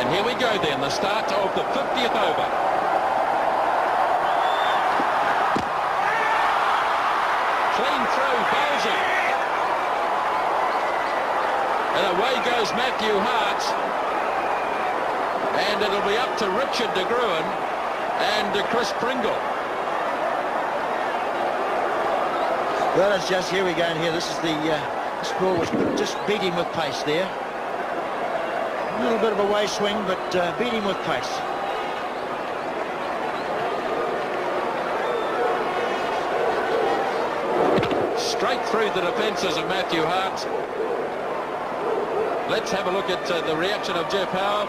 And here we go then, the start of the 50th over. Clean through, Bowser. And away goes Matthew Hart. And it'll be up to Richard de Gruen and Chris Pringle. Well, it's just, here we go, and here, this is the, this ball was just beat him with pace there. A little bit of a way swing, but beat him with pace. Straight through the defences of Matthew Hart. Let's have a look at the reaction of Jeff Howe.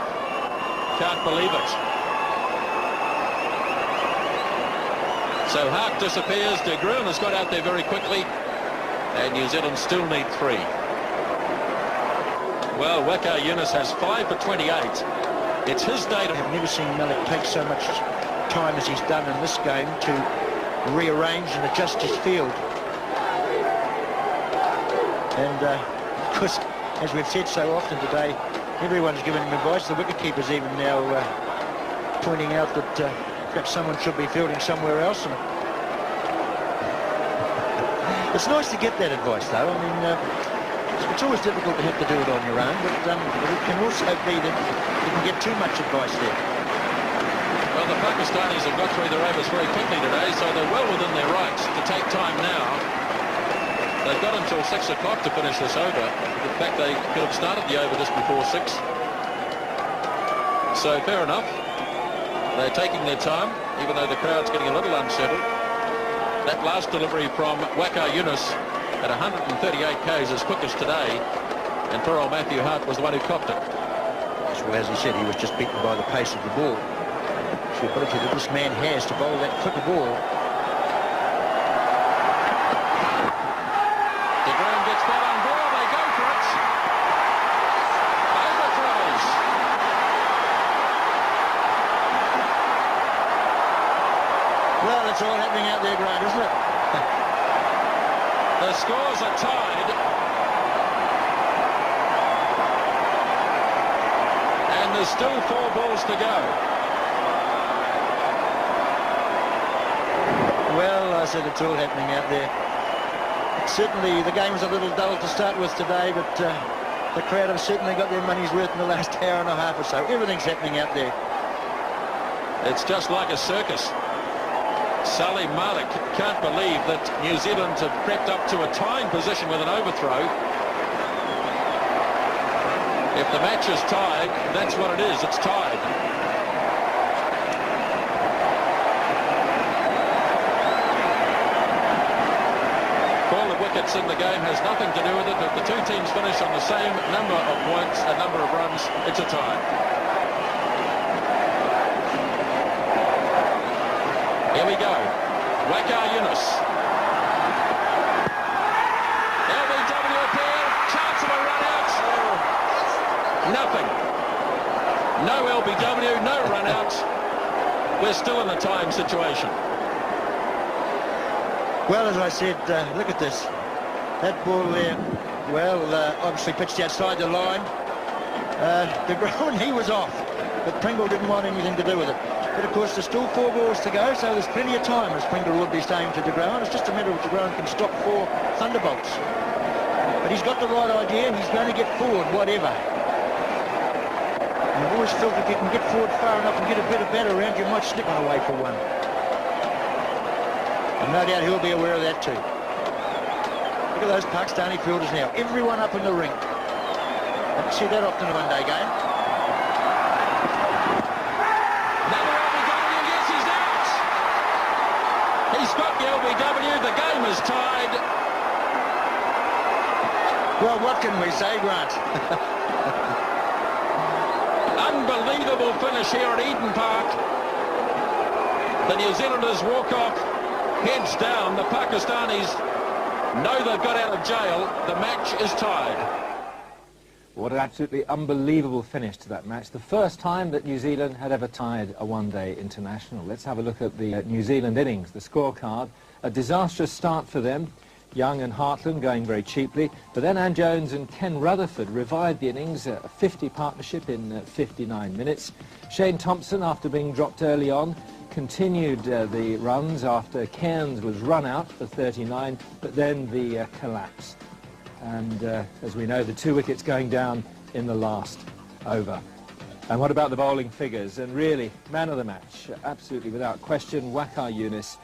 Can't believe it. So Hart disappears. De Gruen has got out there very quickly, and New Zealand still need 3. Well, Waka Yunus has 5 for 28. It's his day to... I've never seen Malik take so much time as he's done in this game to rearrange and adjust his field. And of course, as we've said so often today, everyone's given him advice. The wicketkeeper's even now pointing out that perhaps someone should be fielding somewhere else. And it's nice to get that advice, though. I mean, it's always difficult to have to do it on your own, but it can also be that you can get too much advice there. Well, the Pakistanis have got through their overs very quickly today, so they're well within their rights to take time now. They've got until 6 o'clock to finish this over. In fact, they could have started the over just before 6. So, fair enough. They're taking their time, even though the crowd's getting a little unsettled. That last delivery from Waka Yunus at 138 k's as quick as today, and poor old Matthew Hart was the one who copped it. Well, as he said, he was just beaten by the pace of the ball. The ability that this man has to bowl that quicker ball. De Gruen gets that on board, they go for it. Overthrows. Well, it's all happening out there, Grant, isn't it? The scores are tied. And there's still 4 balls to go. Well, I said it's all happening out there. Certainly, the game was a little dull to start with today, but the crowd have certainly got their money's worth in the last hour and a half or so. Everything's happening out there. It's just like a circus. Salim Malik can't believe that New Zealand have crept up to a tying position with an overthrow. If the match is tied, that's what it is. It's tied. Call of wickets in the game has nothing to do with it. If the two teams finish on the same number of points, a number of runs, it's a tie. Here we go. Waka Yunus. LBW appear. Chance of a run out. Nothing. No LBW, no run out. We're still in a time situation. Well, as I said, look at this. That ball there, well, obviously pitched outside the line. De Gruen, he was off, but Pringle didn't want anything to do with it. But of course, there's still 4 balls to go, so there's plenty of time, as Pringle would be saying to De Gruen. It's just a matter of De Gruen can stop 4 thunderbolts. But he's got the right idea. He's going to get forward, whatever. And I've always felt if you can get forward far enough and get a bit of batter around, you might slip on away for one. And no doubt he'll be aware of that too. Look at those Pakistani fielders now. Everyone up in the ring. I don't see that often in a one-day game. He's got the LBW, the game is tied. Well, what can we say, Grant? Unbelievable finish here at Eden Park. The New Zealanders walk off, heads down. The Pakistanis know they've got out of jail. The match is tied. What an absolutely unbelievable finish to that match. The first time that New Zealand had ever tied a one-day international. Let's have a look at the New Zealand innings, the scorecard. A disastrous start for them. Young and Hartland going very cheaply, but then Ann Jones and Ken Rutherford revived the innings, a 50 partnership in 59 minutes. Shane Thompson, after being dropped early on, continued the runs after Cairns was run out for 39, but then the collapse. And as we know, the 2 wickets going down in the last over. And what about the bowling figures? And really, man of the match, absolutely without question, Waqar Younis,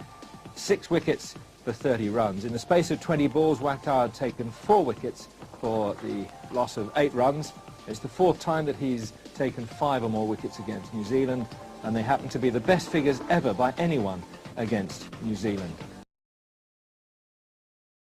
6 wickets for 30 runs. In the space of 20 balls, Waqar had taken 4 wickets for the loss of 8 runs. It's the 4th time that he's taken 5 or more wickets against New Zealand, and they happen to be the best figures ever by anyone against New Zealand.